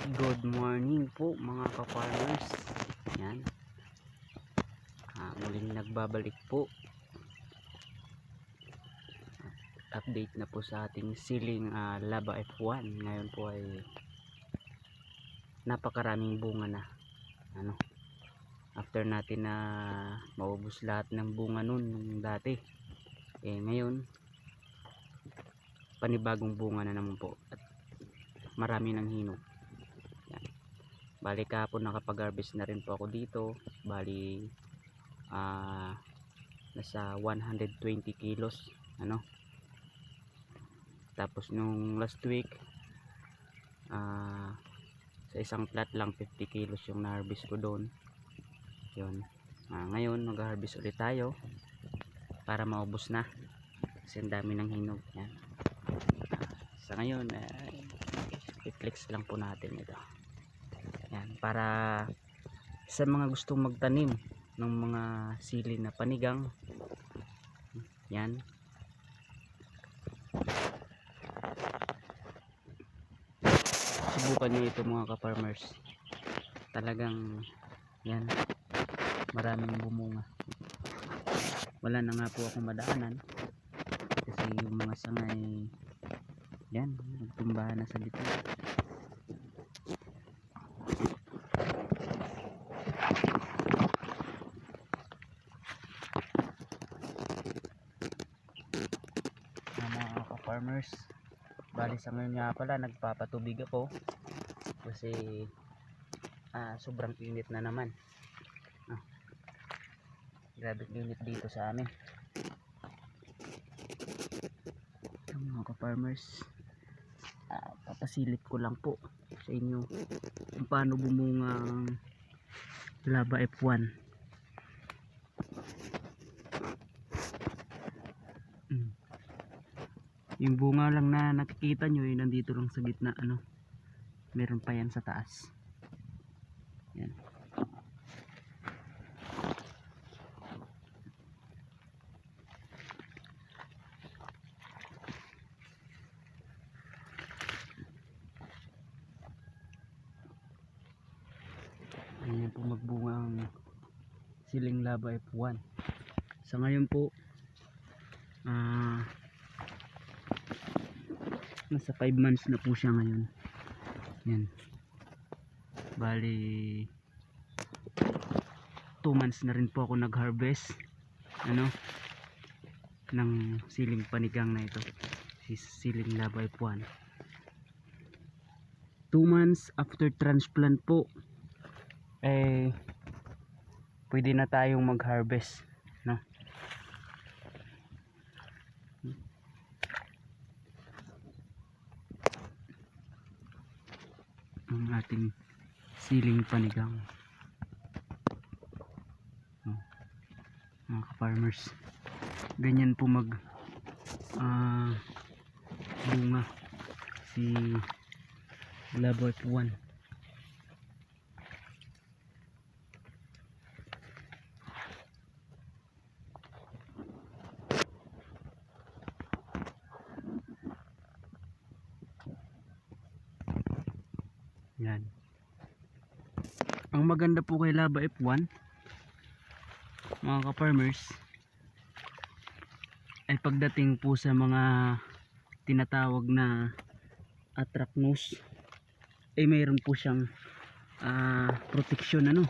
Good morning po mga ka-farmers. Yan. Muling nagbabalik po. Update na po sa ating siling Laba F1. Ngayon po ay napakaraming bunga na. After natin na maubos lahat ng bunga nun nung dati. Ngayon panibagong bunga na naman po. At marami ng hinog. Bali kahapon nakapag-harvest na rin po ako dito. Bali nasa 120 kilos tapos nung last week sa isang plat lang 50 kilos yung na-harvest ko doon. Yun. Ngayon mag-harvest ulit tayo para maubos na kasi ang dami ng hinog. Yan. Sa ngayon i-flex lang po natin ito. Yan, para sa mga gustong magtanim ng mga sili na panigang. Yan. Subukan nyo ito mga ka-farmers. Talagang yan, maraming bumunga. Wala na nga po akong madaanan kasi yung mga sangay yan, nagtumbahan na sa gitna. Mga ka-farmers, bali sa ngayon nga pala nagpapatubig ako kasi sobrang init na naman. Grabe init dito sa amin. Mga ka-farmers, papasilip ko lang po sa inyo kung paano bumunga ang Laba F1. Yung bunga lang na nakikita nyo nandito lang sa gitna. Meron pa yan sa taas. Yan. Ayan po magbunga ang siling Laba F1. Sa ngayon po nasa 5 months na po siya ngayon. Yan. Bali 2 months na rin po ako nag-harvest ng siling panigang na ito, siling Laba F1. 2 months after transplant po pwede na tayong mag-harvest, ang ating siling panigang. Mga ka-farmers, ganyan po mag bunga si Laba F1. Yan. Ang maganda po kay Laba F1 mga ka-farmers ay pagdating po sa mga tinatawag na anthracnose mayroon po siyang protection.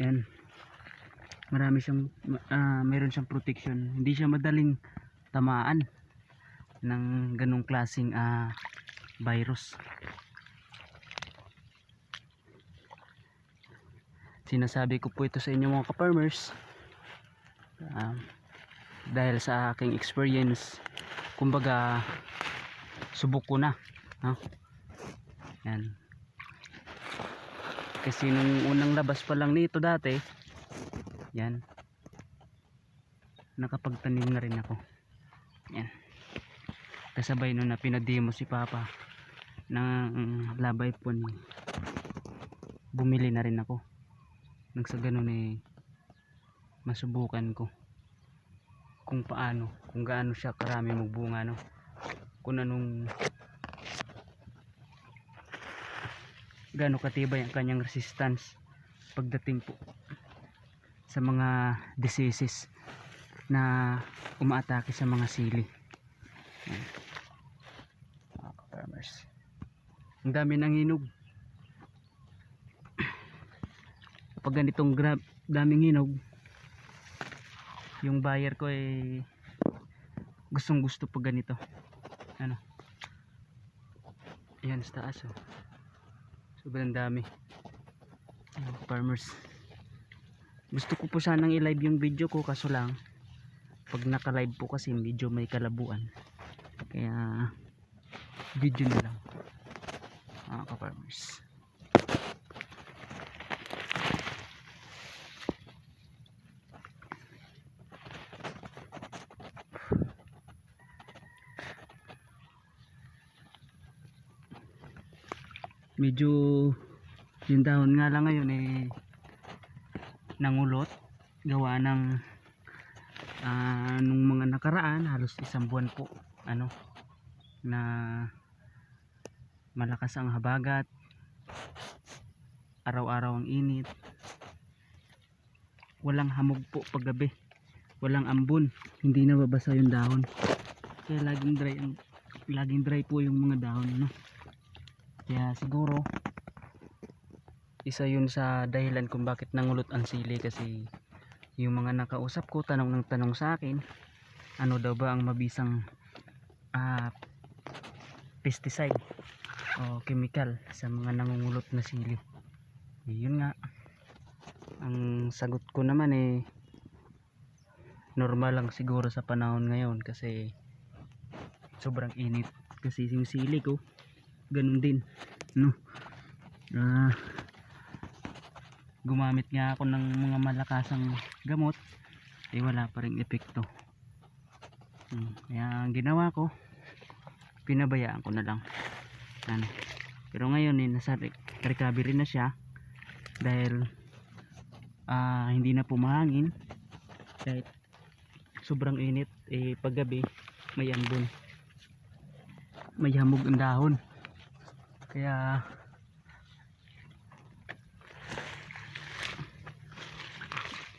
Yan. Marami siyang mayroon siyang protection. Hindi siya madaling tamaan ng ganong klaseng virus. Sinasabi ko po ito sa inyo mga ka-farmers dahil sa aking experience, kumbaga subok ko na. Yan. Kasi nung unang labas pa lang nito dati, yan, nakapagtanim na rin ako. Yan. Kasabay nung na pinademo si Papa ng Laba F1, bumili na rin ako. Nang sa ganun masubukan ko kung gaano siya karami magbunga, kung anong gaano katibay ang kanyang resistance pagdating po sa mga diseases na umaatake sa mga sili. Yan. Mga ka-farmers, ang dami ng hinog. Pag ganitong daming hinog, yung buyer ko ay gustong gusto pag ganito. Ano, yan sa taas oh. Sobrang dami. Farmers, gusto ko po sanang i-live yung video ko, kaso lang pag naka-live po kasi medyo may kalabuan, kaya video na lang mga ka-farmers. Medyo yung dahon nga lang ngayon eh nangulot, gawa ng nung mga nakaraan halos isang buwan po na malakas ang habagat, araw-araw ang init, walang hamog po paggabi, walang ambon, hindi nababasa yung dahon, kaya laging dry po yung mga dahon kaya siguro isa yun sa dahilan kung bakit nangulot ang sili. Kasi yung mga nakausap ko tanong ng tanong sa akin, ano daw ba ang mabisang pesticide o chemical sa mga nangungulot na sili. Yun nga, ang sagot ko naman normal lang siguro sa panahon ngayon kasi sobrang init. Kasi yung sili ko ganun din gumamit nga ako ng mga malakasang gamot wala pa ring epekto. Kaya ang ginawa ko, pinabayaan ko na lang. Pero ngayon nasa recovery na siya dahil hindi na pumahangin kahit sobrang init. Paggabi may ambon, may hamog ang dahon, kaya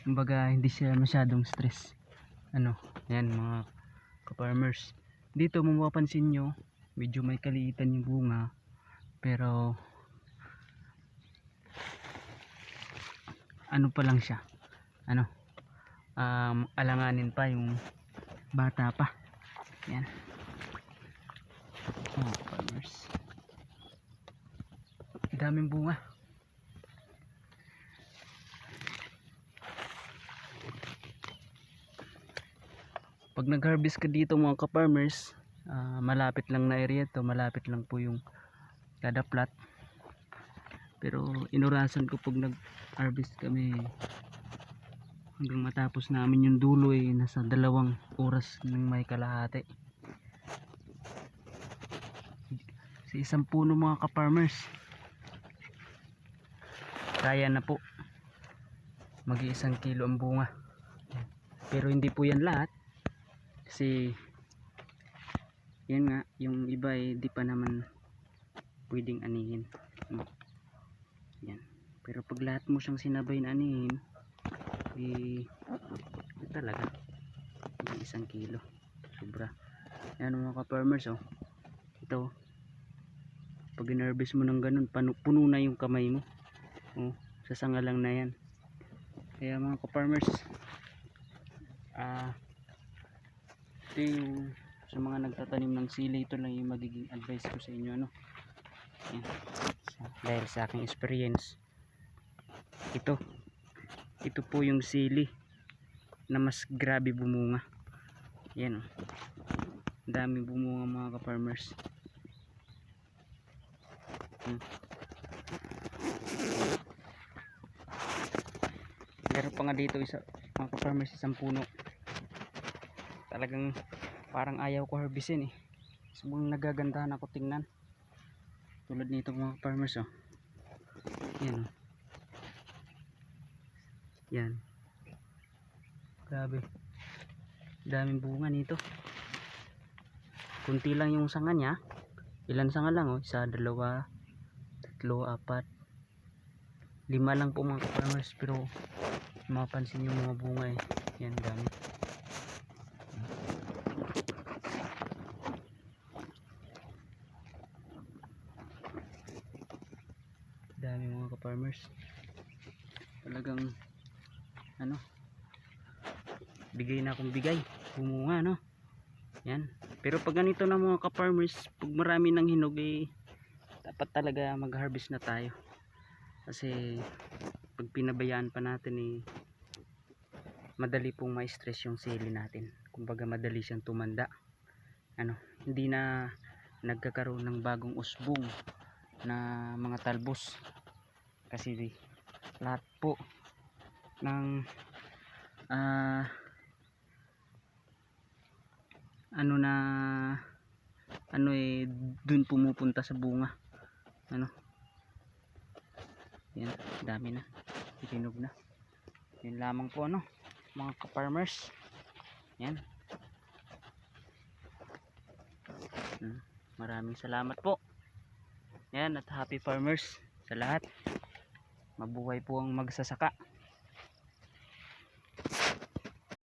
kumbaga hindi siya masyadong stress. Yan mga ka-farmers, dito mapapansin nyo medyo may kaliitan yung bunga, pero pa lang siya, alanganin pa, yung bata pa. Yan mga ka-farmers, daming bunga. Pag nag-harvest ka dito mga ka-farmers, malapit lang na area to, malapit lang po yung kada plot. Pero inurasan ko pag nag-harvest kami hanggang matapos namin yung dulo nasa 2 oras ng may kalahati sa isang puno mga ka-farmers. Kaya na po mag-1 kilo ang bunga, pero hindi po yan lahat kasi yan nga, yung iba di pa naman pwedeng anihin. Yan. Pero pag lahat mo siyang sinabay na anihin, talaga 1 kilo sobra. Yan mga ka-farmers ito, pag in-harvest mo ng ganun, puno na yung kamay mo sa sanga lang na yan. Kaya mga ka-farmers, ito yung sa mga nagtatanim ng sili, ito lang yung magiging advice ko sa inyo. Yan. Dahil sa aking experience, ito po yung sili na mas grabe bumunga. Yan dami bumunga mga ka-farmers. Meron pa nga dito isa mga ka-farmers, isang puno talagang parang ayaw ko harvestin sobrang nagagandahan ako tingnan, tulad nito mga farmers yan yan, grabe daming bunga nito. Kunti lang yung sanga niya, ilan sanga lang 1, 2, tatlo, apat, 5 lang po mga farmers, pero mapansin yung mga bunga eh. Yan, dami. Dami mga farmers. Talagang ano, bigay na akong bigay, bumunga no. Yan. Pero pag ganito na mga ka-farmers, pag marami ng hinog eh, dapat talaga mag-harvest na tayo. Kasi pag pinabayaan pa natin eh, madali pong ma-stress yung sili natin. Kumbaga madali siyang tumanda. Ano, hindi na nagkakaroon ng bagong usbong na mga talbos. Kasi lahat po ng ano na ano eh dun pumupunta sa bunga. Ano? Yan, dami na. Hinog na. Yan lamang po ano, mga ka-farmers. Yan. Maraming salamat po. Yan, at happy farmers sa lahat. Mabuhay po ang magsasaka.